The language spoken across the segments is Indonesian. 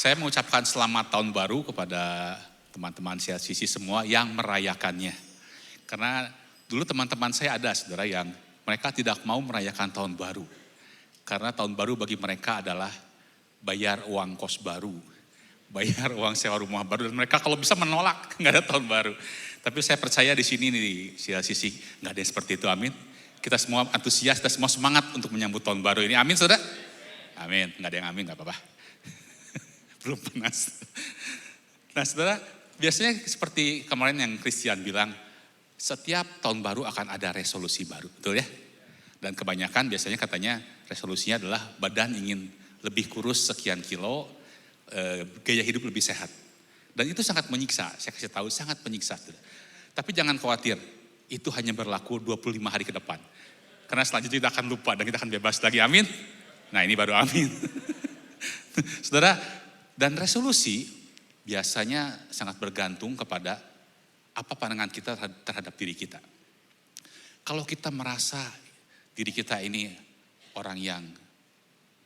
Saya mengucapkan selamat tahun baru kepada teman-teman CLCC semua yang merayakannya. Karena dulu teman-teman saya ada saudara yang mereka tidak mau merayakan tahun baru. Karena tahun baru bagi mereka adalah bayar uang kos baru, bayar uang sewa rumah baru, dan mereka kalau bisa menolak, nggak ada tahun baru. Tapi saya percaya di sini nih, di CLCC, nggak ada yang seperti itu, amin. Kita semua antusias, kita semua semangat untuk menyambut tahun baru ini, amin saudara? Amin, nggak ada yang amin, nggak apa-apa. Belum panas. Nah saudara, biasanya seperti kemarin yang Christian bilang, setiap tahun baru akan ada resolusi baru, betul ya? Dan kebanyakan biasanya katanya resolusinya adalah badan ingin lebih kurus sekian kilo, gaya hidup lebih sehat. Dan itu sangat menyiksa, saya kasih tahu sangat menyiksa. Tapi jangan khawatir, itu hanya berlaku 25 hari ke depan. Karena selanjutnya kita akan lupa dan kita akan bebas lagi, amin? Nah ini baru amin. Saudara, dan resolusi biasanya sangat bergantung kepada apa pandangan kita terhadap diri kita. Kalau kita merasa diri kita ini orang yang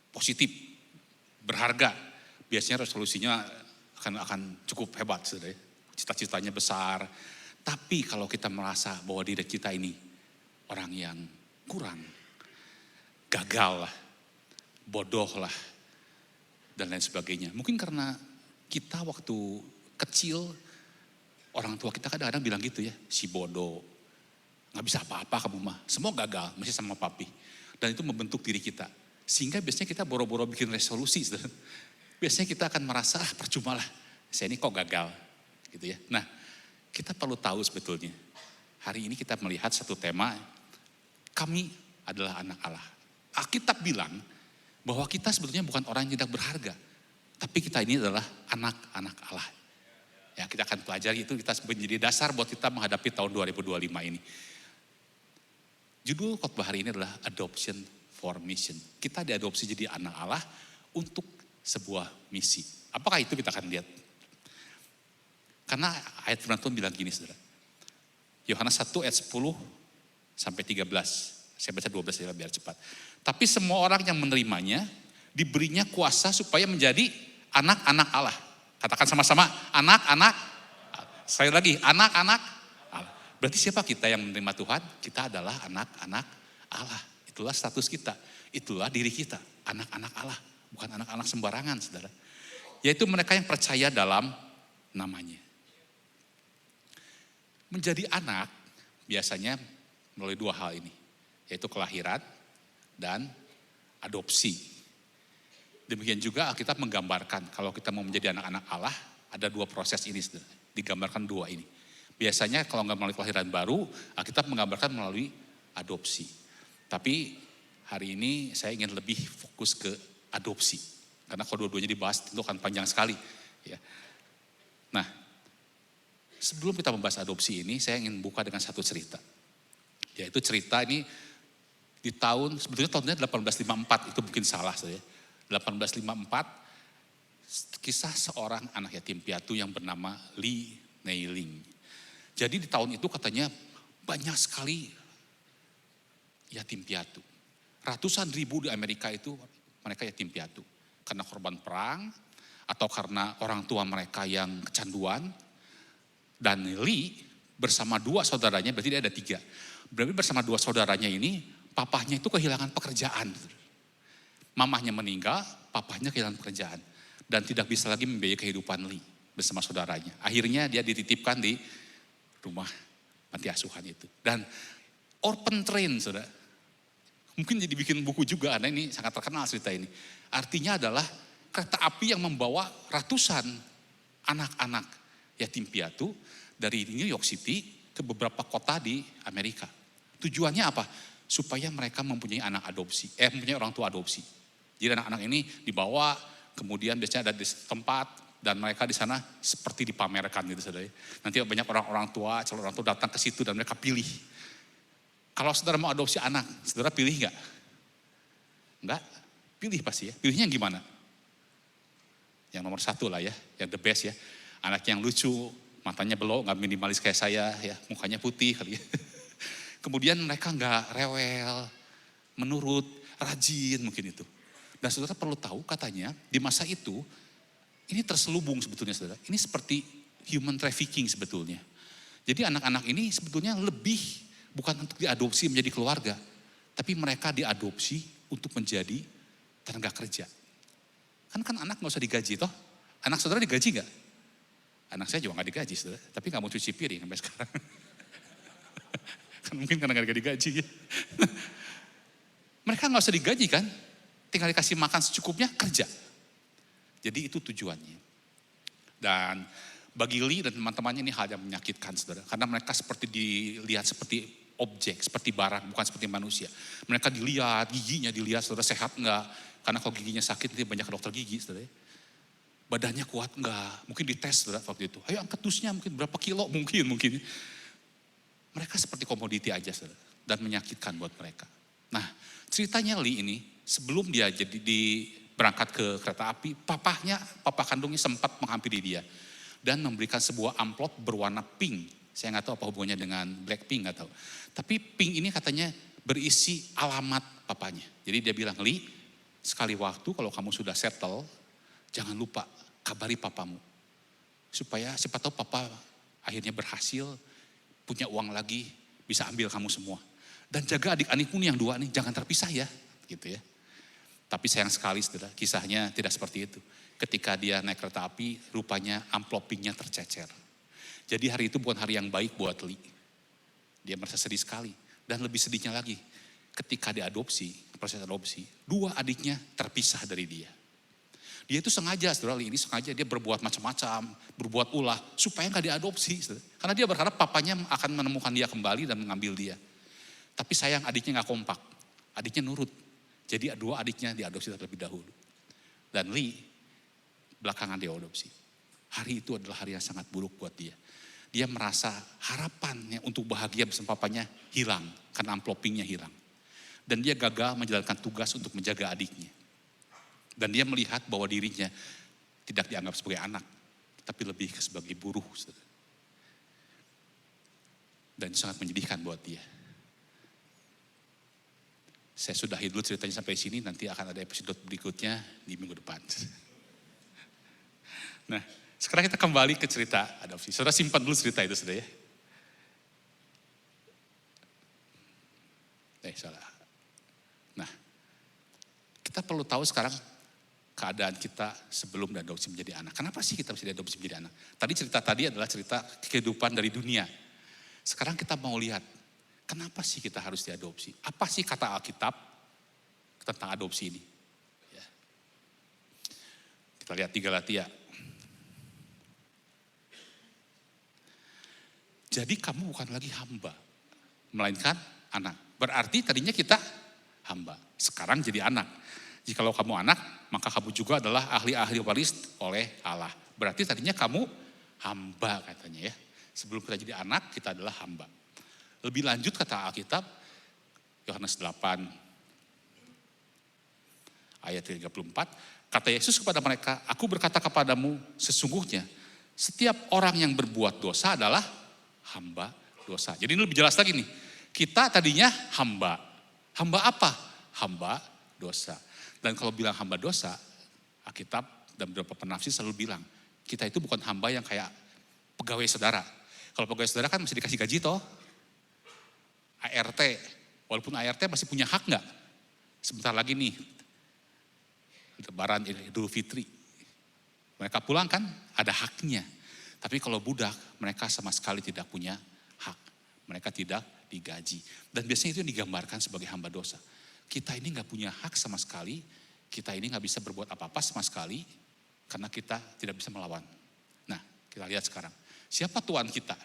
positif, berharga, biasanya resolusinya akan cukup hebat, saudara. Cita-citanya besar. Tapi kalau kita merasa bahwa diri kita ini orang yang kurang, gagal lah, bodoh lah, dan lain sebagainya. Mungkin karena kita waktu kecil, orang tua kita kadang-kadang bilang gitu ya, si bodoh, gak bisa apa-apa kamu mah, semua gagal, masih sama papi. Dan itu membentuk diri kita. Sehingga biasanya kita boro-boro bikin resolusi. Biasanya kita akan merasa, percuma lah, saya ini kok gagal. Gitu ya. Nah, kita perlu tahu sebetulnya, hari ini kita melihat satu tema, kami adalah anak Allah. Alkitab bilang, bahwa kita sebetulnya bukan orang yang tidak berharga. Tapi kita ini adalah anak-anak Allah. Ya, kita akan pelajari itu, kita menjadi dasar buat kita menghadapi tahun 2025 ini. Judul khotbah hari ini adalah Adoption for Mission. Kita diadopsi jadi anak Allah untuk sebuah misi. Apakah itu kita akan lihat? Karena ayat firman Tuhan bilang gini saudara. Yohanes 1 ayat 10 sampai 13. Saya baca 12 ya biar cepat. Tapi semua orang yang menerimanya diberinya kuasa supaya menjadi anak-anak Allah. Katakan sama-sama, anak-anak. Saya lagi, anak-anak Allah. Berarti siapa kita yang menerima Tuhan? Kita adalah anak-anak Allah. Itulah status kita. Itulah diri kita, anak-anak Allah. Bukan anak-anak sembarangan, saudara. Yaitu mereka yang percaya dalam namanya. Menjadi anak biasanya melalui dua hal ini. Yaitu kelahiran dan adopsi. Demikian juga Alkitab menggambarkan kalau kita mau menjadi anak-anak Allah, ada dua proses ini, digambarkan dua ini. Biasanya kalau nggak melalui kelahiran baru, Alkitab menggambarkan melalui adopsi. Tapi hari ini saya ingin lebih fokus ke adopsi. Karena kalau dua-duanya dibahas tentu akan panjang sekali. Ya. Nah, sebelum kita membahas adopsi ini, saya ingin buka dengan satu cerita. Yaitu cerita ini di tahun, sebetulnya tahunnya 1854, itu mungkin salah saya. 1854, kisah seorang anak yatim piatu yang bernama Lee Neiling. Jadi di tahun itu katanya banyak sekali yatim piatu. Ratusan ribu di Amerika itu mereka yatim piatu. Karena korban perang, atau karena orang tua mereka yang kecanduan. Dan Lee bersama dua saudaranya, berarti dia ada tiga. Berarti bersama dua saudaranya ini, papahnya itu kehilangan pekerjaan. Mamahnya meninggal, papahnya kehilangan pekerjaan. Dan tidak bisa lagi membiayai kehidupan Lee bersama saudaranya. Akhirnya dia dititipkan di rumah panti asuhan itu. Dan orphan train, saudara. Mungkin jadi bikin buku juga, nah ini sangat terkenal cerita ini. Artinya adalah kereta api yang membawa ratusan anak-anak yatim piatu dari New York City ke beberapa kota di Amerika. Tujuannya apa? Supaya mereka mempunyai anak adopsi, mempunyai orang tua adopsi. Jadi anak-anak ini dibawa, kemudian biasanya ada di tempat, dan mereka di sana seperti dipamerkan gitu saudara. Nanti banyak orang-orang tua, calon orang tua datang ke situ dan mereka pilih. Kalau saudara mau adopsi anak, saudara pilih nggak? Enggak? Pilih pasti ya. Pilihnya yang gimana? Yang nomor satu lah ya, yang the best ya. Anak yang lucu, matanya belok, nggak minimalis kayak saya ya, mukanya putih kali ya. Kemudian mereka nggak rewel, menurut, rajin mungkin itu. Dan saudara perlu tahu katanya di masa itu Ini terselubung sebetulnya saudara. Ini seperti human trafficking sebetulnya. Jadi anak-anak ini sebetulnya lebih bukan untuk diadopsi menjadi keluarga. Tapi mereka diadopsi untuk menjadi tenaga kerja. Kan anak gak usah digaji toh. Anak saudara digaji gak? Anak saya juga gak digaji saudara. Tapi gak mau cuci piring sampai sekarang. Kan mungkin karena gak digaji ya. Mereka gak usah digaji kan. Tinggal dikasih makan secukupnya kerja. Jadi itu tujuannya. Dan bagi Lee dan teman-temannya ini hal yang menyakitkan saudara. Karena mereka seperti dilihat seperti objek, seperti barang, bukan seperti manusia. Mereka dilihat, giginya dilihat saudara sehat enggak. Karena kalau giginya sakit nanti banyak dokter gigi saudara. Badannya kuat enggak, mungkin dites saudara waktu itu. Ayo angkat dusnya mungkin berapa kilo mungkin. Mereka seperti komoditi aja saudara. Dan menyakitkan buat mereka. Nah ceritanya Lee ini sebelum dia berangkat ke kereta api, papa kandungnya sempat menghampiri dia. Dan memberikan sebuah amplop berwarna pink. Saya nggak tahu apa hubungannya dengan Blackpink, nggak tahu. Tapi pink ini katanya berisi alamat papanya. Jadi dia bilang, Lee, sekali waktu kalau kamu sudah settle, jangan lupa kabari papamu. Supaya siapa tahu papa akhirnya berhasil, punya uang lagi, bisa ambil kamu semua. Dan jaga adik-adikmu nih yang dua nih, jangan terpisah ya. Gitu ya. Tapi sayang sekali saudara, kisahnya tidak seperti itu. Ketika dia naik kereta api, rupanya amplop pinknya tercecer. Jadi hari itu bukan hari yang baik buat Lee. Dia merasa sedih sekali. Dan lebih sedihnya lagi, ketika diadopsi, proses adopsi, dua adiknya terpisah dari dia. Dia itu sengaja, saudara Lee ini sengaja dia berbuat macam-macam, berbuat ulah, supaya gak diadopsi. Saudara. Karena dia berharap papanya akan menemukan dia kembali dan mengambil dia. Tapi sayang adiknya gak kompak, adiknya nurut. Jadi dua adiknya diadopsi terlebih dahulu. Dan Lee belakangan diadopsi. Hari itu adalah hari yang sangat buruk buat dia. Dia merasa harapannya untuk bahagia bersama papanya hilang. Karena amplop pinknya hilang. Dan dia gagal menjalankan tugas untuk menjaga adiknya. Dan dia melihat bahwa dirinya tidak dianggap sebagai anak. Tapi lebih sebagai buruh. Dan sangat menyedihkan buat dia. Saya sudahi dulu ceritanya sampai sini, nanti akan ada episode berikutnya di minggu depan. Nah, sekarang kita kembali ke cerita adopsi. Saudara simpan dulu cerita itu saudara ya. Salah. Nah, kita perlu tahu sekarang keadaan kita sebelum diadopsi menjadi anak. Kenapa sih kita bisa diadopsi menjadi anak? Tadi cerita tadi adalah cerita kehidupan dari dunia. Sekarang kita mau lihat, kenapa sih kita harus diadopsi? Apa sih kata Alkitab tentang adopsi ini? Ya. Kita lihat 3 Galatia. Jadi kamu bukan lagi hamba, melainkan anak. Berarti tadinya kita hamba, sekarang jadi anak. Jikalau kamu anak, maka kamu juga adalah ahli-ahli waris oleh Allah. Berarti tadinya kamu hamba katanya ya. Sebelum kita jadi anak, kita adalah hamba. Lebih lanjut kata Alkitab, Yohanes 8 ayat 34, kata Yesus kepada mereka, aku berkata kepadamu sesungguhnya, setiap orang yang berbuat dosa adalah hamba dosa. Jadi ini lebih jelas lagi nih, kita tadinya hamba. Hamba apa? Hamba dosa. Dan kalau bilang hamba dosa, Alkitab dan beberapa penafsir selalu bilang, kita itu bukan hamba yang kayak pegawai saudara. Kalau pegawai saudara kan masih dikasih gaji toh. ART, walaupun ART masih punya hak nggak? Sebentar lagi nih, Lebaran Idul Fitri. Mereka pulang kan ada haknya. Tapi kalau budak, mereka sama sekali tidak punya hak. Mereka tidak digaji. Dan biasanya itu yang digambarkan sebagai hamba dosa. Kita ini gak punya hak sama sekali. Kita ini gak bisa berbuat apa-apa sama sekali. Karena kita tidak bisa melawan. Nah, kita lihat sekarang. Siapa Tuhan kita?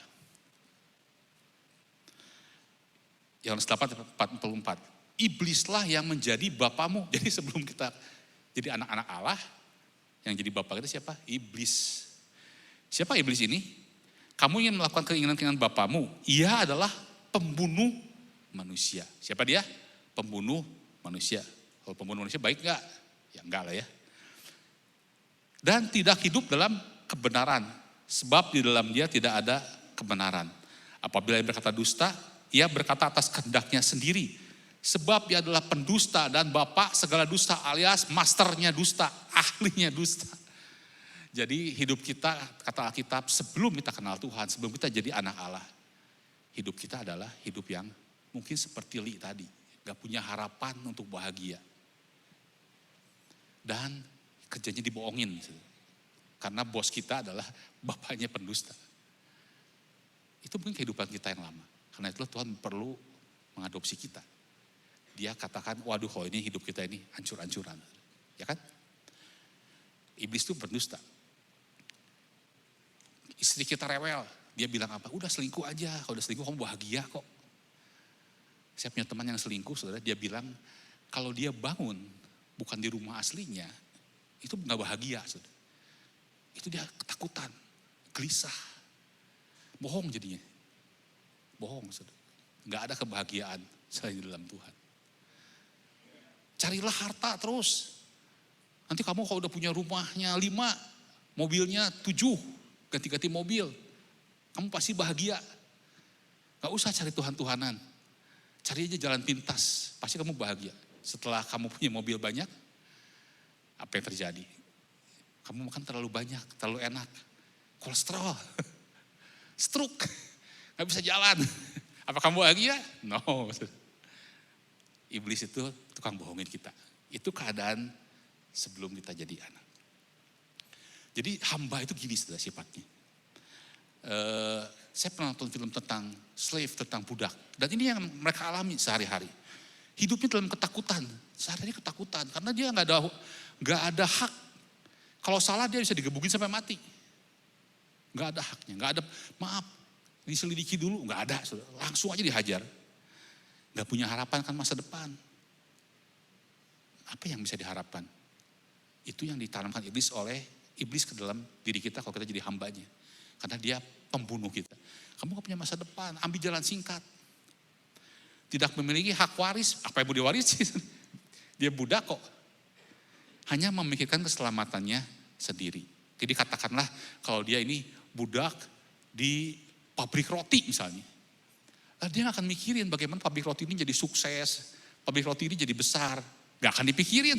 Yohanes 8:44. Iblislah yang menjadi bapamu. Jadi sebelum kita jadi anak-anak Allah, yang jadi bapak kita siapa? Iblis. Siapa iblis ini? Kamu ingin melakukan keinginan-keinginan bapamu. Ia adalah pembunuh manusia. Siapa dia? Pembunuh manusia. Kalau pembunuh manusia baik enggak? Ya enggak lah ya. Dan tidak hidup dalam kebenaran. Sebab di dalam dia tidak ada kebenaran. Apabila ia berkata dusta, ia berkata atas kehendaknya sendiri. Sebab ia adalah pendusta dan bapak segala dusta alias masternya dusta, ahlinya dusta. Jadi hidup kita, kata Alkitab, sebelum kita kenal Tuhan, sebelum kita jadi anak Allah, hidup kita adalah hidup yang mungkin seperti Li tadi, gak punya harapan untuk bahagia. Dan kerjanya dibohongin, karena bos kita adalah bapaknya pendusta. Itu mungkin kehidupan kita yang lama. Karena itulah Tuhan perlu mengadopsi kita. Dia katakan, waduh kalau ini hidup kita ini hancur-hancuran. Ya kan? Iblis itu pendusta. Istri kita rewel, dia bilang apa? Udah selingkuh aja, kalau udah selingkuh kamu bahagia kok. Saya punya teman yang selingkuh, saudara, dia bilang kalau dia bangun bukan di rumah aslinya, itu gak bahagia, saudara. Itu dia ketakutan, gelisah, bohong jadinya. Bohong, saudara. Gak ada kebahagiaan selain di dalam Tuhan. Carilah harta terus. Nanti kamu kalau udah punya rumahnya 5, mobilnya 7, ganti-ganti mobil, kamu pasti bahagia. Gak usah cari Tuhan-Tuhanan. Cari aja jalan pintas, pasti kamu bahagia. Setelah kamu punya mobil banyak, apa yang terjadi? Kamu makan terlalu banyak, terlalu enak. Kolesterol, stroke, gak bisa jalan. Apa kamu bahagia? No. Iblis itu tukang bohongin kita. Itu keadaan sebelum kita jadi anak. Jadi hamba itu gini sudah sifatnya. Saya pernah nonton film tentang slave, tentang budak. Dan ini yang mereka alami sehari-hari. Hidupnya dalam ketakutan, sehari-hari ketakutan. Karena dia nggak ada hak. Kalau salah dia bisa digebukin sampai mati. Nggak ada haknya, nggak ada, maaf, diselidiki dulu, nggak ada. Langsung aja dihajar. Nggak punya harapan kan masa depan. Apa yang bisa diharapkan? Itu yang ditanamkan iblis ke dalam diri kita kalau kita jadi hambanya. Karena dia pembunuh kita. Kamu gak punya masa depan, ambil jalan singkat. Tidak memiliki hak waris, apa yang mau diwarisi? Dia budak kok. Hanya memikirkan keselamatannya sendiri. Jadi katakanlah kalau dia ini budak di pabrik roti misalnya. Dia gak akan mikirin bagaimana pabrik roti ini jadi sukses, pabrik roti ini jadi besar. Gak akan dipikirin.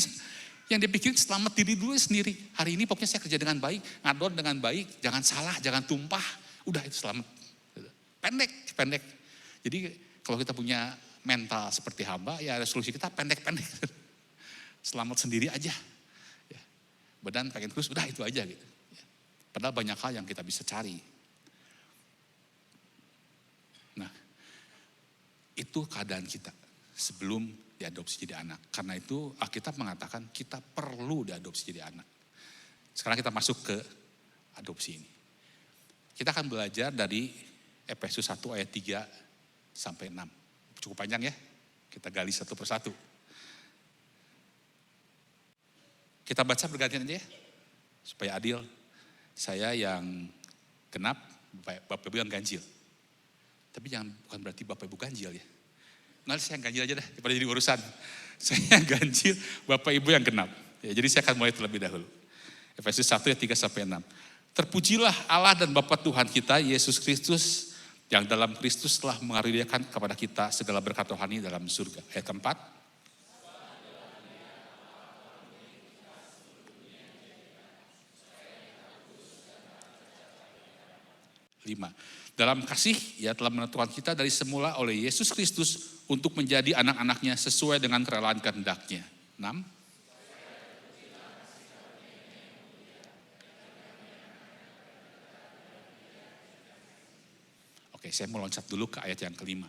Yang dipikirin selamat diri dulu sendiri. Hari ini pokoknya saya kerja dengan baik, ngadon dengan baik, jangan salah, jangan tumpah. Udah itu selamat. Pendek. Jadi kalau kita punya mental seperti hamba, ya resolusi kita pendek-pendek. Selamat sendiri aja. Badan pengen kurus, udah itu aja gitu. Padahal banyak hal yang kita bisa cari. Nah, itu keadaan kita sebelum diadopsi jadi anak. Karena itu Alkitab mengatakan kita perlu diadopsi jadi anak. Sekarang kita masuk ke adopsi ini. Kita akan belajar dari Efesus 1 ayat 3 sampai 6. Cukup panjang ya, kita gali satu persatu. Kita baca bergantian aja ya, supaya adil. Saya yang genap, Bapak Ibu yang ganjil. Tapi bukan berarti Bapak Ibu ganjil ya. Nanti saya yang ganjil aja deh, daripada jadi urusan. Saya yang ganjil, Bapak Ibu yang genap. Ya, jadi saya akan mulai terlebih dahulu. Efesus 1 ayat 3 sampai 6. Terpujilah Allah dan Bapa Tuhan kita, Yesus Kristus, yang dalam Kristus telah mengaruniakan kepada kita segala berkat rohani dalam surga. Ayat 4. Dalam kasih, ia telah menentukan kita dari semula oleh Yesus Kristus untuk menjadi anak-anaknya sesuai dengan kerelaan kehendak-Nya. 6. Oke, saya mau loncat dulu ke ayat yang kelima.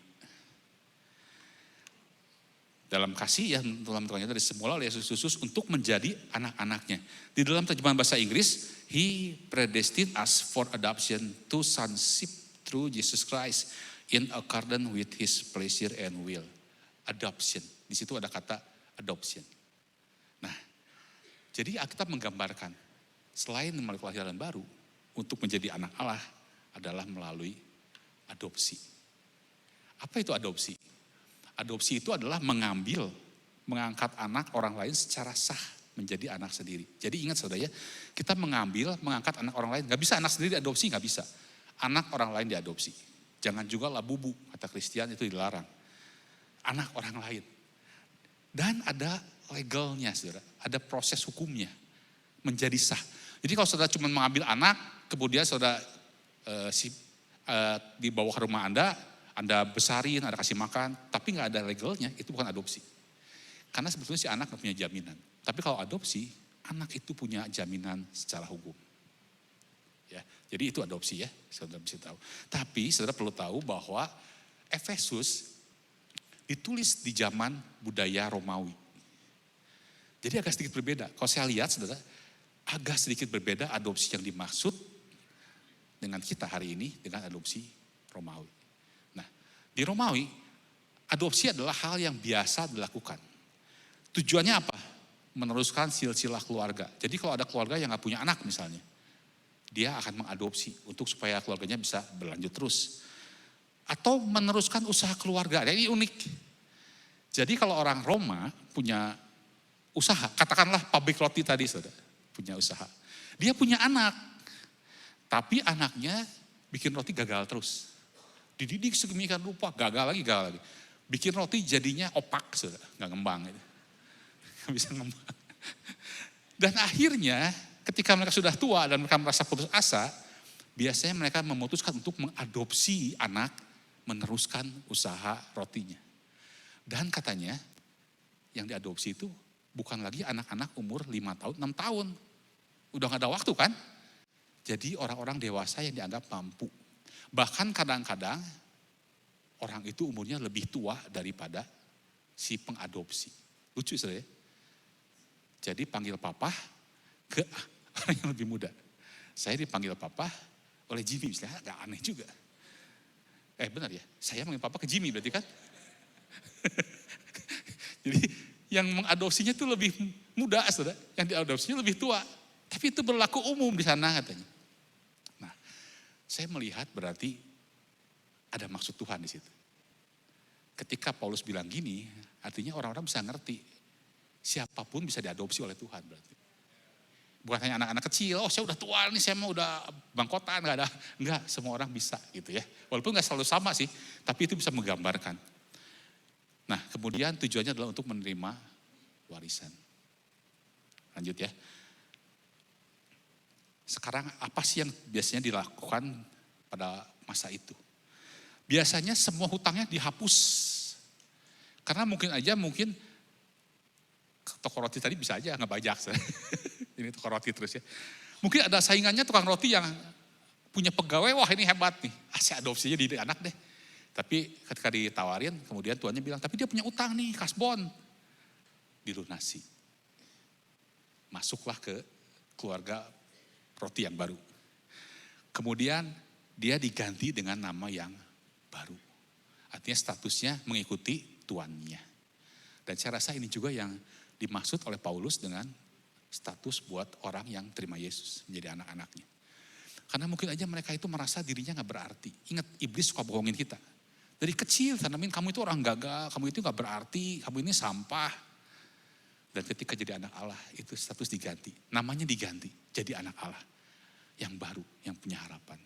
Dalam kasih, ia telah menentukan kita dari semula oleh Yesus Kristus untuk menjadi anak-anaknya. Di dalam terjemahan bahasa Inggris, He predestined us for adoption to sonship through Jesus Christ in accordance with His pleasure and will. Adoption. Di situ ada kata adoption. Nah, jadi Alkitab menggambarkan selain melalui kelahiran baru, untuk menjadi anak Allah adalah melalui adopsi. Apa itu adopsi? Adopsi itu adalah mengangkat anak orang lain secara sah menjadi anak sendiri. Jadi ingat saudara ya, kita mengangkat anak orang lain. Gak bisa anak sendiri diadopsi, gak bisa. Anak orang lain diadopsi. Jangan juga labubu, kata Kristen itu dilarang. Anak orang lain. Dan ada legalnya saudara, ada proses hukumnya. Menjadi sah. Jadi kalau saudara cuma mengambil anak, kemudian saudara dibawa ke rumah Anda besarin, Anda kasih makan, tapi nggak ada legalnya, itu bukan adopsi. Karena sebetulnya si anak nggak punya jaminan. Tapi kalau adopsi, anak itu punya jaminan secara hukum. Ya, jadi itu adopsi ya, saudara bisa tahu. Tapi saudara perlu tahu bahwa Efesus ditulis di zaman budaya Romawi. Jadi agak sedikit berbeda. Kalau saya lihat saudara, agak sedikit berbeda adopsi yang dimaksud dengan kita hari ini dengan adopsi Romawi. Nah, di Romawi, adopsi adalah hal yang biasa dilakukan. Tujuannya apa? Meneruskan silsilah keluarga. Jadi kalau ada keluarga yang gak punya anak misalnya, dia akan mengadopsi untuk supaya keluarganya bisa berlanjut terus. Atau meneruskan usaha keluarga. Ini unik. Jadi kalau orang Roma punya usaha, katakanlah pabrik roti tadi saudara, punya usaha. Dia punya anak, tapi anaknya bikin roti gagal terus. Dididik sedemikian rupa, gagal lagi. Bikin roti jadinya opak saudara, gak ngembang. Gak bisa ngembang. Dan akhirnya ketika mereka sudah tua dan mereka merasa putus asa, biasanya mereka memutuskan untuk mengadopsi anak, meneruskan usaha rotinya. Dan katanya yang diadopsi itu bukan lagi anak-anak umur 5 tahun, 6 tahun. Udah gak ada waktu kan? Jadi orang-orang dewasa yang dianggap mampu. Bahkan kadang-kadang orang itu umurnya lebih tua daripada si pengadopsi. Lucu saudara ya? Jadi panggil papa ke orang yang lebih muda. Saya dipanggil papa oleh Jimmy, misalnya agak aneh juga. Benar ya, saya manggil papa ke Jimmy berarti kan? Jadi yang mengadopsinya itu lebih muda, saudara. Yang diadopsinya lebih tua. Tapi itu berlaku umum di sana katanya. Nah, saya melihat berarti ada maksud Tuhan di situ. Ketika Paulus bilang gini, artinya orang-orang bisa ngerti. Siapapun bisa diadopsi oleh Tuhan berarti. Bukan hanya anak-anak kecil, saya udah tua nih, saya mau udah bangkotan, enggak, semua orang bisa gitu ya. Walaupun enggak selalu sama sih, tapi itu bisa menggambarkan. Nah, kemudian tujuannya adalah untuk menerima warisan. Lanjut ya. Sekarang apa sih yang biasanya dilakukan pada masa itu? Biasanya semua hutangnya dihapus. Karena mungkin toko roti tadi bisa aja ngebajak. Ini toko roti terus ya. Mungkin ada saingannya tukang roti yang punya pegawai, wah ini hebat nih. Saya adopsinya di anak deh. Tapi ketika ditawarin, kemudian tuannya bilang, tapi dia punya utang nih, kasbon. Dilunasi. Masuklah ke keluarga roti yang baru. Kemudian dia diganti dengan nama yang baru. Artinya statusnya mengikuti tuannya. Dan saya rasa ini juga yang dimaksud oleh Paulus dengan status buat orang yang terima Yesus menjadi anak-anaknya. Karena mungkin aja mereka itu merasa dirinya gak berarti. Ingat, iblis suka bohongin kita. Dari kecil tanamin kamu itu orang gagal, kamu itu gak berarti, kamu ini sampah. Dan ketika jadi anak Allah itu status diganti. Namanya diganti jadi anak Allah. Yang baru, yang punya harapan.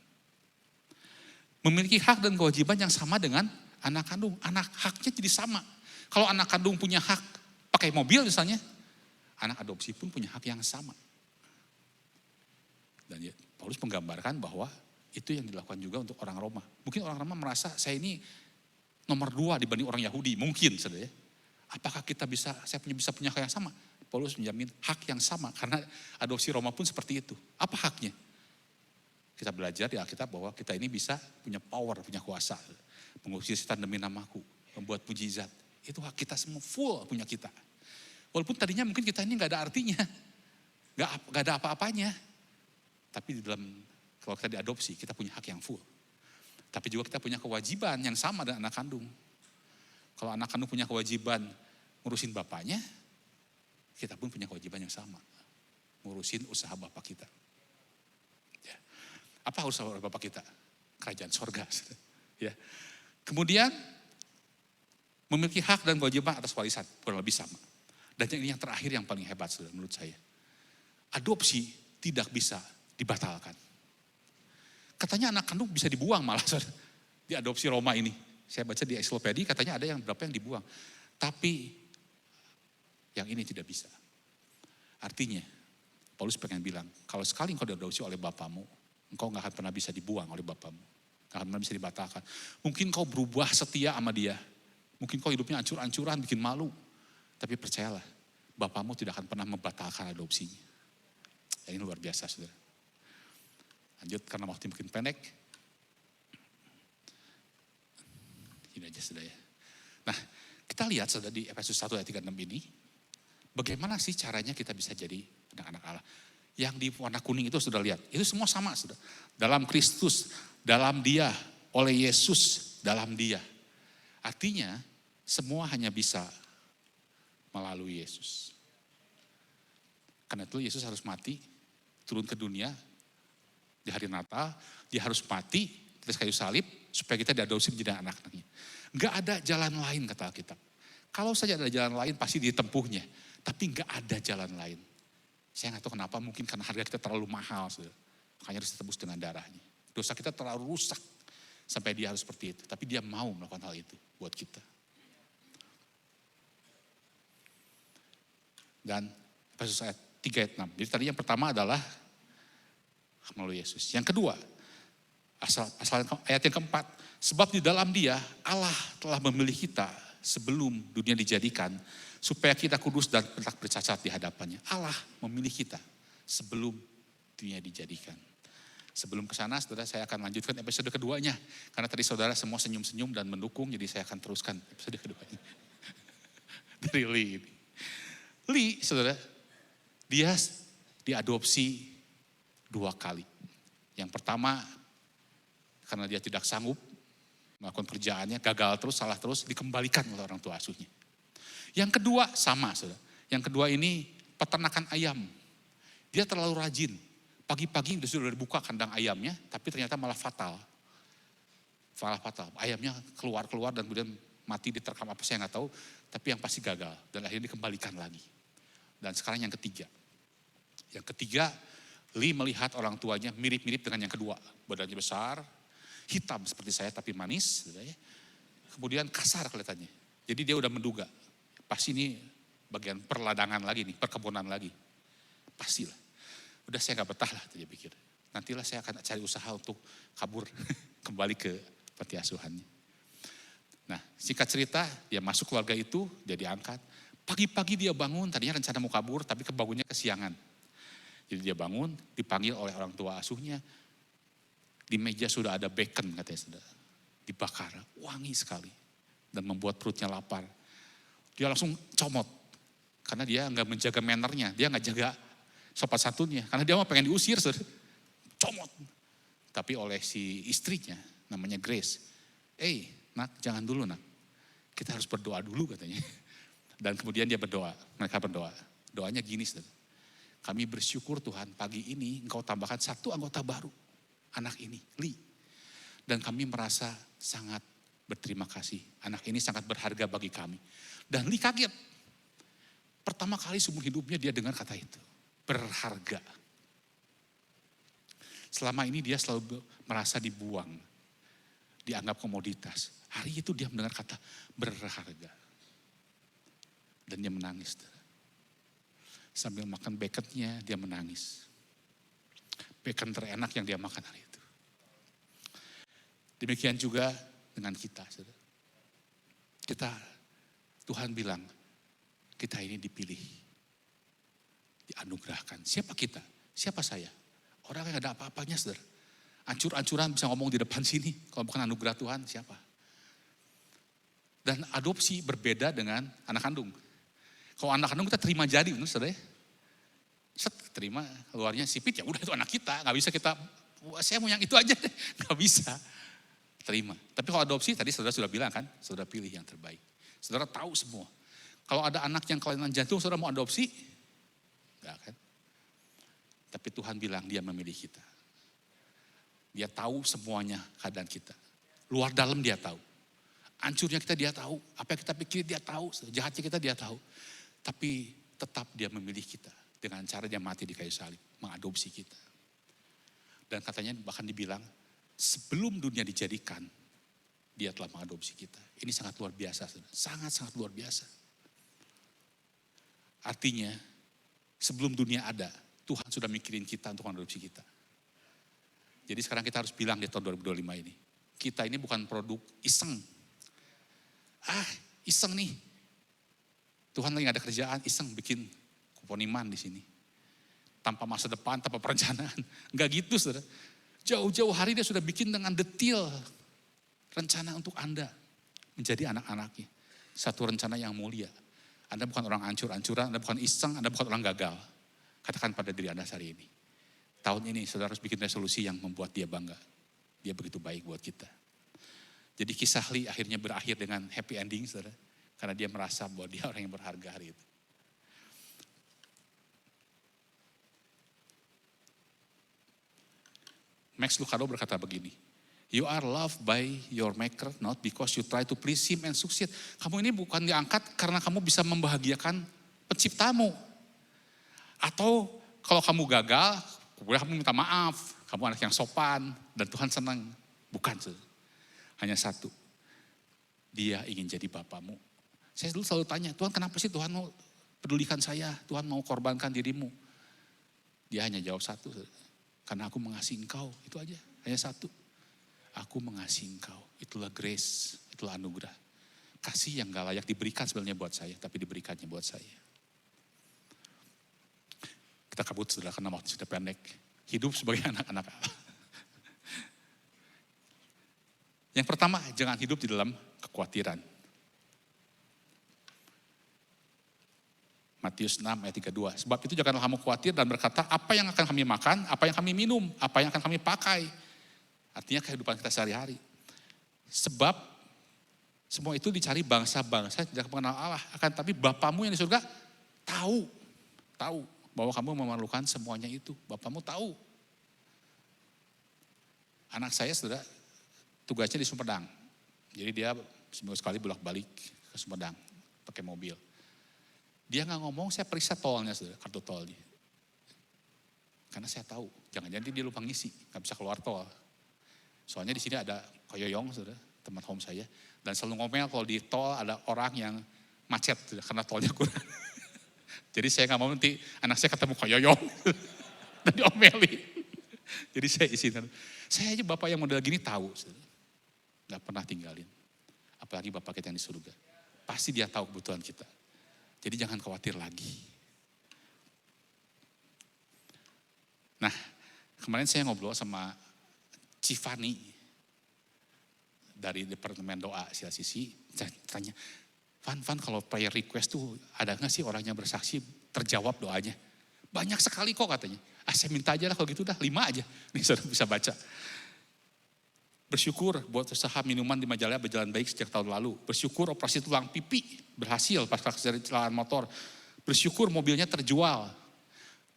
Memiliki hak dan kewajiban yang sama dengan anak kandung. Anak haknya jadi sama. Kalau anak kandung punya hak pakai mobil misalnya, anak adopsi pun punya hak yang sama. Dan ya, Paulus menggambarkan bahwa itu yang dilakukan juga untuk orang Roma. Mungkin orang Roma merasa saya ini nomor 2 dibanding orang Yahudi. Mungkin saudara ya. Apakah kita bisa punya hak yang sama? Paulus menjamin hak yang sama. Karena adopsi Roma pun seperti itu. Apa haknya? Kita belajar di Alkitab bahwa kita ini bisa punya power, punya kuasa. Mengusir setan demi namaku. Membuat mujizat. Itu hak kita semua, full punya kita. Walaupun tadinya mungkin kita ini gak ada artinya. Gak ada apa-apanya. Tapi di dalam, kalau kita diadopsi, kita punya hak yang full. Tapi juga kita punya kewajiban yang sama dengan anak kandung. Kalau anak kandung punya kewajiban ngurusin bapaknya, kita pun punya kewajiban yang sama. Ngurusin usaha bapak kita. Ya. Apa usaha bapak kita? Kerajaan sorga. Ya. Kemudian, memiliki hak dan kewajiban atas warisan, kurang lebih sama. Dan ini yang terakhir yang paling hebat menurut saya. Adopsi tidak bisa dibatalkan. Katanya anak kandung bisa dibuang malah di adopsi Roma ini. Saya baca di ensiklopedia katanya ada yang berapa yang dibuang. Tapi yang ini tidak bisa. Artinya Paulus pengen bilang, kalau sekali engkau diadopsi oleh bapamu, engkau gak akan pernah bisa dibuang oleh bapamu. Gak akan pernah bisa dibatalkan. Mungkin kau berubah setia sama dia. Mungkin kau hidupnya ancur-ancuran, bikin malu. Tapi percayalah, bapamu tidak akan pernah membatalkan adopsinya. Ya, ini luar biasa, saudara. Lanjut, karena waktu mungkin pendek. Ini aja, saudara ya. Nah, kita lihat, saudara, di Efesus 1 ayat 36 ini, bagaimana sih caranya kita bisa jadi anak-anak Allah. Yang di warna kuning itu sudah lihat, itu semua sama, saudara. Dalam Kristus, dalam dia, oleh Yesus, dalam dia. Artinya, semua hanya bisa melalui Yesus. Karena itu Yesus harus mati, turun ke dunia, di hari Natal, dia harus mati di atas kayu salib, supaya kita diadopsi menjadi anak-anaknya. Enggak ada jalan lain, kata Alkitab. Kalau saja ada jalan lain, pasti ditempuhnya. Tapi enggak ada jalan lain. Saya nggak tahu kenapa, mungkin karena harga kita terlalu mahal. Saudara. Makanya harus ditebus dengan darahnya. Dosa kita terlalu rusak, sampai dia harus seperti itu. Tapi dia mau melakukan hal itu buat kita. Dan Efesus ayat 3 ayat 6. Jadi tadi yang pertama adalah melalui Yesus. Yang kedua, ayat yang keempat, sebab di dalam dia Allah telah memilih kita sebelum dunia dijadikan, supaya kita kudus dan tak bercacat di hadapannya. Allah memilih kita sebelum dunia dijadikan. Sebelum ke sana, saudara, saya akan lanjutkan episode keduanya. Karena tadi saudara semua senyum-senyum dan mendukung, jadi saya akan teruskan episode keduanya. Dari Lee ini. Lee, saudara, dia diadopsi 2 kali. Yang pertama, karena dia tidak sanggup melakukan kerjaannya, gagal terus, salah terus, dikembalikan oleh orang tua asuhnya. Yang kedua sama, saudara. Yang kedua ini peternakan ayam. Dia terlalu rajin. Pagi-pagi sudah dibuka kandang ayamnya, tapi ternyata malah fatal. Malah fatal. Ayamnya keluar dan kemudian mati diterkam apa saya nggak tahu, tapi yang pasti gagal dan akhirnya dikembalikan lagi. Dan sekarang yang ketiga. Yang ketiga, Lee melihat orang tuanya mirip-mirip dengan yang kedua. Badannya besar, hitam seperti saya tapi manis. Kemudian kasar kelihatannya. Jadi dia udah menduga. Pasti ini bagian perladangan lagi nih, perkebunan lagi. Pastilah. Udah saya gak betah lah, dia pikir. Nantilah saya akan cari usaha untuk kabur kembali ke panti asuhannya. Nah, singkat cerita, dia masuk keluarga itu, dia diangkat. Pagi-pagi dia bangun, tadinya rencana mau kabur, tapi kebangunnya kesiangan. Jadi dia bangun, dipanggil oleh orang tua asuhnya. Di meja sudah ada bacon, katanya saudara. Dibakar, wangi sekali. Dan membuat perutnya lapar. Dia langsung comot. Karena dia gak menjaga mannernya, dia gak jaga sopan santunnya. Karena dia mau pengen diusir, saudara. Comot. Tapi oleh si istrinya, namanya Grace. Nak, jangan dulu nak. Kita harus berdoa dulu katanya. Dan kemudian dia berdoa, mereka berdoa. Doanya gini, saudara. Kami bersyukur Tuhan pagi ini engkau tambahkan 1 anggota baru. Anak ini, Lee. Dan kami merasa sangat berterima kasih. Anak ini sangat berharga bagi kami. Dan Lee kaget. Pertama kali seumur hidupnya dia dengar kata itu. Berharga. Selama ini dia selalu merasa dibuang. Dianggap komoditas. Hari itu dia mendengar kata berharga. Dan dia menangis. Sambil makan baconnya dia menangis. Bacon terenak yang dia makan hari itu. Demikian juga dengan kita. Saudara. Tuhan bilang, kita ini dipilih. Dianugerahkan. Siapa kita? Siapa saya? Orang yang ada apa-apanya, saudara. Ancur-ancuran bisa ngomong di depan sini. Kalau bukan anugerah Tuhan, siapa? Dan adopsi berbeda dengan anak kandung. Kalau anak kandung kita terima jadi, saudara. Terima, keluarnya sipit, ya udah itu anak kita. Gak bisa kita, saya mau yang itu aja deh. Gak bisa. Terima. Tapi kalau adopsi, tadi saudara sudah bilang kan, saudara pilih yang terbaik. Saudara tahu semua. Kalau ada anak yang kelainan jantung, saudara mau adopsi? Enggak kan? Tapi Tuhan bilang dia memilih kita. Dia tahu semuanya keadaan kita. Luar dalam dia tahu. Hancurnya kita dia tahu. Apa yang kita pikir dia tahu. Jahatnya kita dia tahu. Tapi tetap dia memilih kita. Dengan cara dia mati di kayu salib. Mengadopsi kita. Dan katanya bahkan dibilang, sebelum dunia dijadikan, dia telah mengadopsi kita. Ini sangat luar biasa. Sangat-sangat luar biasa. Artinya, sebelum dunia ada, Tuhan sudah mikirin kita untuk mengadopsi kita. Jadi sekarang kita harus bilang di tahun 2025 ini, kita ini bukan produk iseng. Iseng nih. Tuhan lagi gak ada kerjaan, iseng bikin kuponiman di sini. Tanpa masa depan, tanpa perencanaan. Enggak gitu, saudara. Jauh-jauh hari dia sudah bikin dengan detail rencana untuk Anda menjadi anak-anaknya. Satu rencana yang mulia. Anda bukan orang ancur-ancuran, Anda bukan iseng, Anda bukan orang gagal. Katakan pada diri Anda hari ini. Tahun ini saudara harus bikin resolusi yang membuat dia bangga. Dia begitu baik buat kita. Jadi kisah Lee akhirnya berakhir dengan happy ending, saudara. Karena dia merasa bahwa dia orang yang berharga hari itu. Max Lucado berkata begini, you are loved by your maker not because you try to please him and succeed. Kamu ini bukan diangkat karena kamu bisa membahagiakan penciptamu. Atau kalau kamu gagal, boleh kamu minta maaf, kamu anak yang sopan dan Tuhan senang. Bukan, hanya satu. Dia ingin jadi bapamu. Saya dulu selalu tanya, Tuhan kenapa sih Tuhan mau pedulikan saya? Tuhan mau korbankan dirimu. Dia hanya jawab satu, karena aku mengasihi engkau, itu aja, hanya satu. Aku mengasihi engkau, itulah grace, itulah anugerah. Kasih yang gak layak diberikan sebenarnya buat saya, tapi diberikannya buat saya. Kita kabut saudara karena waktu sudah pendek. Hidup sebagai anak-anak Allah. Yang pertama, jangan hidup di dalam kekhawatiran. Matius 6 ayat 32. Sebab itu janganlah kamu khawatir dan berkata, apa yang akan kami makan, apa yang kami minum, apa yang akan kami pakai. Artinya kehidupan kita sehari-hari. Sebab semua itu dicari bangsa-bangsa tidak mengenal Allah. Akan tapi Bapamu yang di surga tahu bahwa kamu memerlukan semuanya itu. Bapamu tahu. Anak saya saudara tugasnya di Sumedang. Jadi dia seminggu sekali bolak-balik ke Sumedang pakai mobil. Dia nggak ngomong, saya periksa tolnya saudara, kartu tolnya. Karena saya tahu, jangan-jangan dia lupa ngisi, nggak bisa keluar tol. Soalnya di sini ada koyoyong saudara, teman home saya. Dan selalu ngomel kalau di tol ada orang yang macet saudara, karena tolnya kurang. Jadi saya nggak mau nanti anak saya ketemu koyoyong dan diomeli. Jadi saya izinkan. Saya aja bapak yang model gini tahu, nggak pernah tinggalin. Apalagi bapak kita yang di surga. Pasti dia tahu kebutuhan kita. Jadi jangan khawatir lagi. Nah, kemarin saya ngobrol sama Cifani dari Departemen Doa CLCC. Saya tanya, Van kalau prayer request tuh ada nggak sih orang yang bersaksi terjawab doanya? Banyak sekali kok katanya. Saya minta aja lah kalau gitu dah 5 aja. Nih saudara bisa baca. Bersyukur buat usaha minuman di Majalaya berjalan baik sejak tahun lalu. Bersyukur operasi tulang pipi berhasil pasca kecelakaan motor. Bersyukur mobilnya terjual.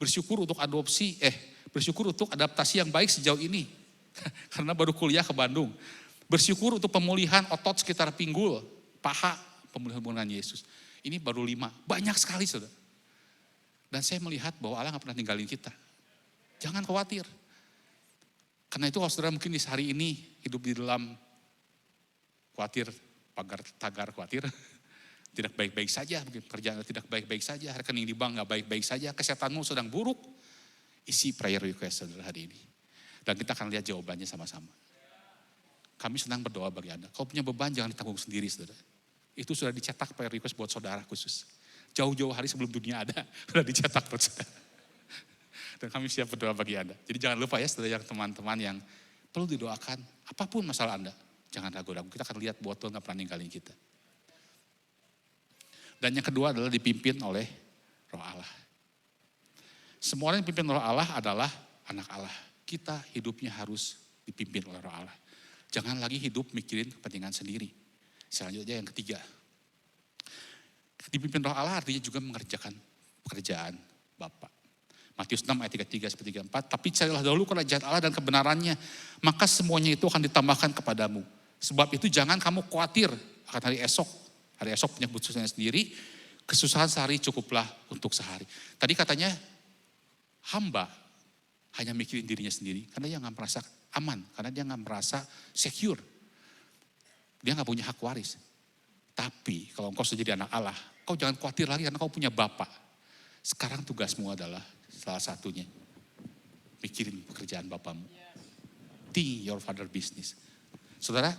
Bersyukur untuk bersyukur untuk adaptasi yang baik sejauh ini. Karena baru kuliah ke Bandung. Bersyukur untuk pemulihan otot sekitar pinggul, paha, pemulihan hubungan Yesus. Ini baru 5, banyak sekali saudara. Dan saya melihat bahwa Allah gak pernah ninggalin kita. Jangan khawatir. Karena itu kalau saudara mungkin di hari ini hidup di dalam khawatir, tagar khawatir, tidak baik-baik saja, mungkin kerjaan tidak baik-baik saja, rekening di bank gak baik-baik saja, kesehatanmu sedang buruk, isi prayer request saudara hari ini. Dan kita akan lihat jawabannya sama-sama. Kami senang berdoa bagi Anda. Kalau punya beban jangan ditanggung sendiri saudara. Itu sudah dicetak prayer request buat saudara khusus. Jauh-jauh hari sebelum dunia ada, sudah dicetak buat saudara. Dan kami siap berdoa bagi Anda. Jadi jangan lupa ya saudara, yang teman-teman yang perlu didoakan, apapun masalah Anda, jangan ragu-ragu. Kita akan lihat bahwa Tuhan gak pernah ninggalin kita. Dan yang kedua adalah dipimpin oleh Roh Allah. Semua orang yang dipimpin oleh Allah adalah anak Allah. Kita hidupnya harus dipimpin oleh Roh Allah. Jangan lagi hidup mikirin kepentingan sendiri. Selanjutnya yang ketiga. Dipimpin Roh Allah artinya juga mengerjakan pekerjaan Bapa. Matius 6 ayat 33-34, tapi carilah dahulu kerajaan Allah dan kebenarannya, maka semuanya itu akan ditambahkan kepadamu. Sebab itu jangan kamu khawatir akan hari esok. Hari esok punya keputusannya sendiri, kesusahan sehari cukuplah untuk sehari. Tadi katanya hamba hanya mikirin dirinya sendiri, karena dia gak merasa aman, karena dia gak merasa secure. Dia gak punya hak waris. Tapi kalau engkau sudah jadi anak Allah, kau jangan khawatir lagi karena kau punya Bapa. Sekarang tugasmu adalah salah satunya. Mikirin pekerjaan Bapamu. Think your father business. Saudara,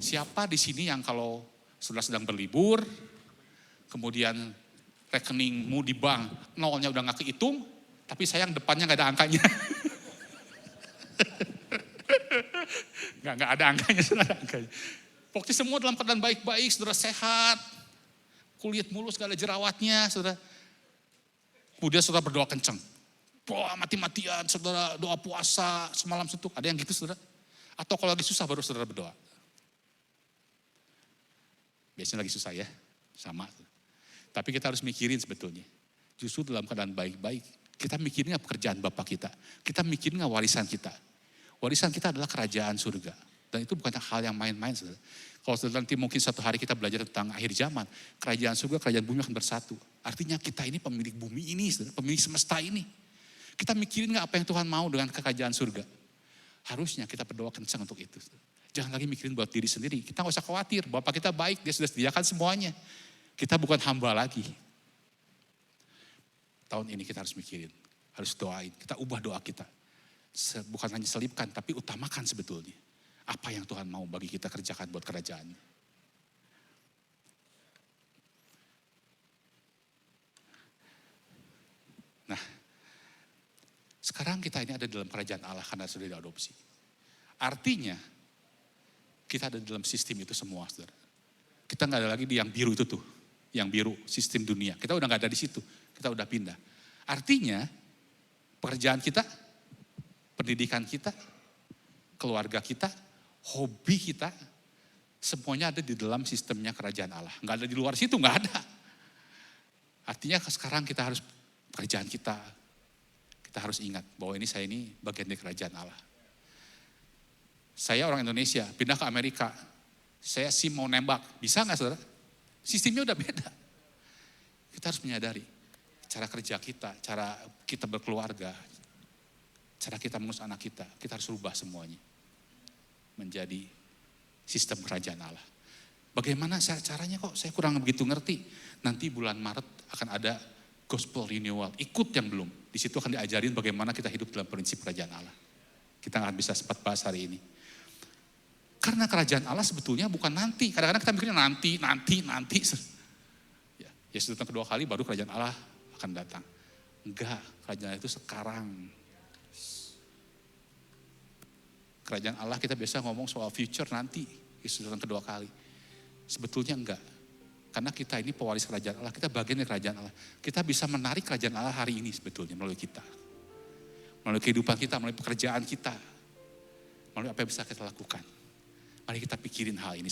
siapa di sini yang kalau saudara sedang berlibur, kemudian rekeningmu di bank, nolnya udah gak kehitung, tapi sayang depannya gak ada angkanya. Gak ada angkanya, saudara. Pokoknya semua dalam keadaan baik-baik, saudara sehat, kulit mulus gak ada jerawatnya, saudara. Kemudian saudara berdoa kencang. Wah, mati-matian, saudara doa puasa semalam suntuk. Ada yang gitu, saudara? Atau kalau lagi susah baru saudara berdoa? Biasanya lagi susah ya, sama. Tapi kita harus mikirin sebetulnya. Justru dalam keadaan baik-baik, kita mikirin gak pekerjaan Bapak kita? Kita mikirin gak warisan kita? Warisan kita adalah kerajaan surga. Dan itu bukan hal yang main-main, saudara. Kalau nanti mungkin suatu hari kita belajar tentang akhir zaman, kerajaan surga, kerajaan bumi akan bersatu. Artinya kita ini pemilik bumi ini, saudara, pemilik semesta ini. Kita mikirin gak apa yang Tuhan mau dengan kerajaan surga? Harusnya kita berdoa kencang untuk itu. Jangan lagi mikirin buat diri sendiri. Kita gak usah khawatir, Bapak kita baik, Dia sudah sediakan semuanya. Kita bukan hamba lagi. Tahun ini kita harus mikirin, harus doain. Kita ubah doa kita. Bukan hanya selipkan, tapi utamakan sebetulnya. Apa yang Tuhan mau bagi kita kerjakan buat kerajaan. Nah, sekarang kita ini ada dalam kerajaan Allah karena sudah diadopsi. Artinya, kita ada dalam sistem itu semua, saudara. Kita nggak ada lagi di yang biru itu tuh. Yang biru, sistem dunia. Kita udah nggak ada di situ. Kita udah pindah. Artinya, pekerjaan kita, pendidikan kita, keluarga kita, hobi kita, semuanya ada di dalam sistemnya kerajaan Allah. Nggak ada di luar situ, nggak ada. Artinya sekarang kita harus, pekerjaan kita harus ingat bahwa saya ini bagian dari kerajaan Allah. Saya orang Indonesia, pindah ke Amerika. Saya mau nembak, bisa gak saudara? Sistemnya udah beda. Kita harus menyadari cara kerja kita, cara kita berkeluarga, cara kita mengurus anak kita harus rubah semuanya. Menjadi sistem kerajaan Allah. Bagaimana caranya kok saya kurang begitu ngerti. Nanti bulan Maret akan ada Gospel Renewal, ikut yang belum. Di situ akan diajarin bagaimana kita hidup dalam prinsip kerajaan Allah. Kita nggak bisa sempat bahas hari ini. Karena kerajaan Allah sebetulnya bukan nanti. Kadang-kadang kita mikirnya nanti. Ya, Yesus datang kedua kali baru kerajaan Allah akan datang. Enggak, kerajaan itu sekarang. Kerajaan Allah kita biasa ngomong soal future nanti. Yesus datang kedua kali. Sebetulnya enggak. Karena kita ini pewaris kerajaan Allah, kita bagian dari kerajaan Allah. Kita bisa menarik kerajaan Allah hari ini sebetulnya melalui kita. Melalui kehidupan kita, melalui pekerjaan kita. Melalui apa yang bisa kita lakukan. Mari kita pikirin hal ini.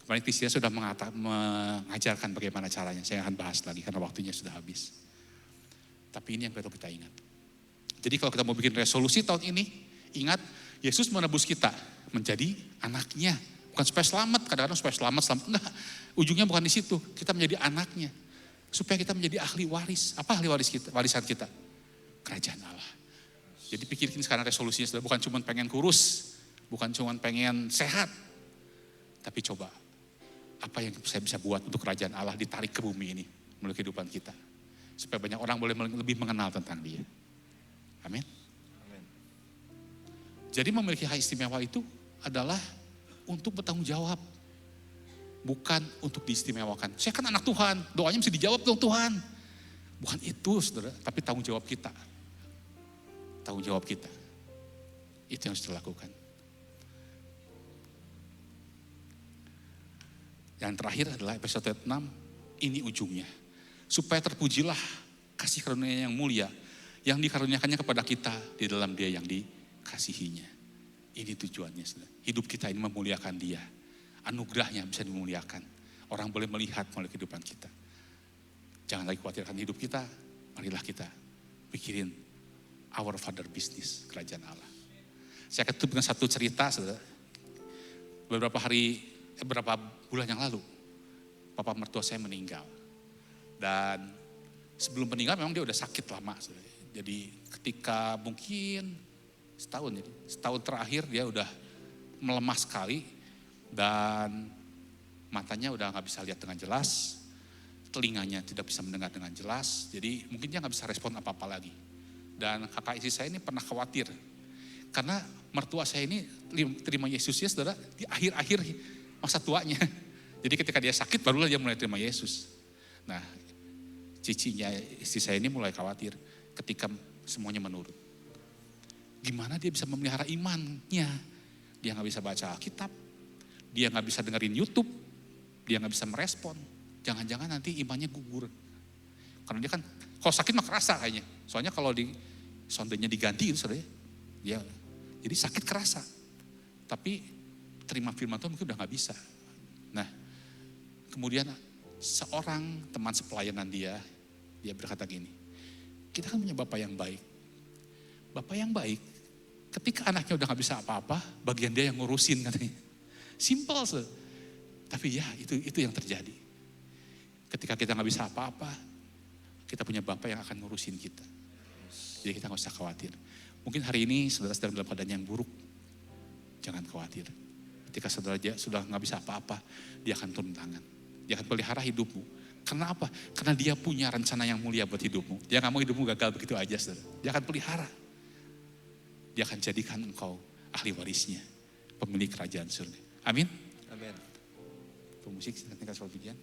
Kemarin Kristina sudah mengajarkan bagaimana caranya. Saya akan bahas lagi karena waktunya sudah habis. Tapi ini yang perlu kita ingat. Jadi kalau kita mau bikin resolusi tahun ini, ingat Yesus menebus kita menjadi anaknya. Bukan supaya selamat, kadang-kadang supaya selamat. Enggak, ujungnya bukan di situ. Kita menjadi anaknya. Supaya kita menjadi ahli waris. Apa ahli waris kita? Warisan kita? Kerajaan Allah. Jadi pikirin sekarang resolusinya sudah bukan cuma pengen kurus. Bukan cuma pengen sehat. Tapi coba, apa yang saya bisa buat untuk kerajaan Allah ditarik ke bumi ini. Melalui kehidupan kita. Supaya banyak orang boleh lebih mengenal tentang Dia. Amin. Jadi memiliki hak istimewa itu adalah untuk bertanggung jawab. Bukan untuk diistimewakan. Saya kan anak Tuhan, doanya mesti dijawab dong Tuhan. Bukan itu saudara, tapi tanggung jawab kita. Tanggung jawab kita. Itu yang harus dilakukan. Yang terakhir adalah episode 6, ini ujungnya. Supaya terpujilah kasih karunia yang mulia, yang dikaruniakannya kepada kita di dalam Dia yang dikasihinya. Ini tujuannya. Hidup kita ini memuliakan Dia. Anugerahnya bisa dimuliakan. Orang boleh melihat melalui kehidupan kita. Jangan lagi khawatirkan hidup kita. Marilah kita pikirin our father business, kerajaan Allah. Saya akan tutup dengan satu cerita. Saudara. Beberapa bulan yang lalu, papa mertua saya meninggal. Dan sebelum meninggal memang dia udah sakit lama. Saudara. Jadi ketika mungkin setahun terakhir dia udah melemah sekali dan matanya udah nggak bisa lihat dengan jelas. telinganya tidak bisa mendengar dengan jelas, jadi mungkin dia nggak bisa respon apa-apa lagi. Dan kakak istri saya ini pernah khawatir, karena mertua saya ini terima Yesus ya saudara, di akhir-akhir masa tuanya. Jadi ketika dia sakit barulah dia mulai terima Yesus. Nah, cicinya istri saya ini mulai khawatir ketika semuanya menurut. Gimana dia bisa memelihara imannya? Dia nggak bisa baca Alkitab, dia nggak bisa dengerin YouTube, dia nggak bisa merespon. Jangan-jangan nanti imannya gugur. Karena dia kan, kalau sakit mah kerasa kayaknya. Soalnya kalau di sondenya diganti itu saudara, dia jadi sakit kerasa. Tapi terima firman Tuhan mungkin udah nggak bisa. Nah, kemudian seorang teman sepelayanan dia berkata gini, kita kan punya Bapak yang baik. Bapak yang baik, ketika anaknya udah gak bisa apa-apa, bagian dia yang ngurusin katanya. Simple sih. Tapi ya itu yang terjadi. Ketika kita gak bisa apa-apa, kita punya Bapak yang akan ngurusin kita. Jadi kita gak usah khawatir. Mungkin hari ini saudara sedang dalam keadaan yang buruk, jangan khawatir. Ketika saudara sudah gak bisa apa-apa, dia akan turun tangan. Dia akan pelihara hidupmu. Karena apa? Karena dia punya rencana yang mulia buat hidupmu. Dia gak mau hidupmu gagal begitu aja saudara. Dia akan pelihara. Dia akan jadikan engkau ahli warisnya, pemilik kerajaan surga. Amin. Amin. Pemusik, nanti kasih Bidian.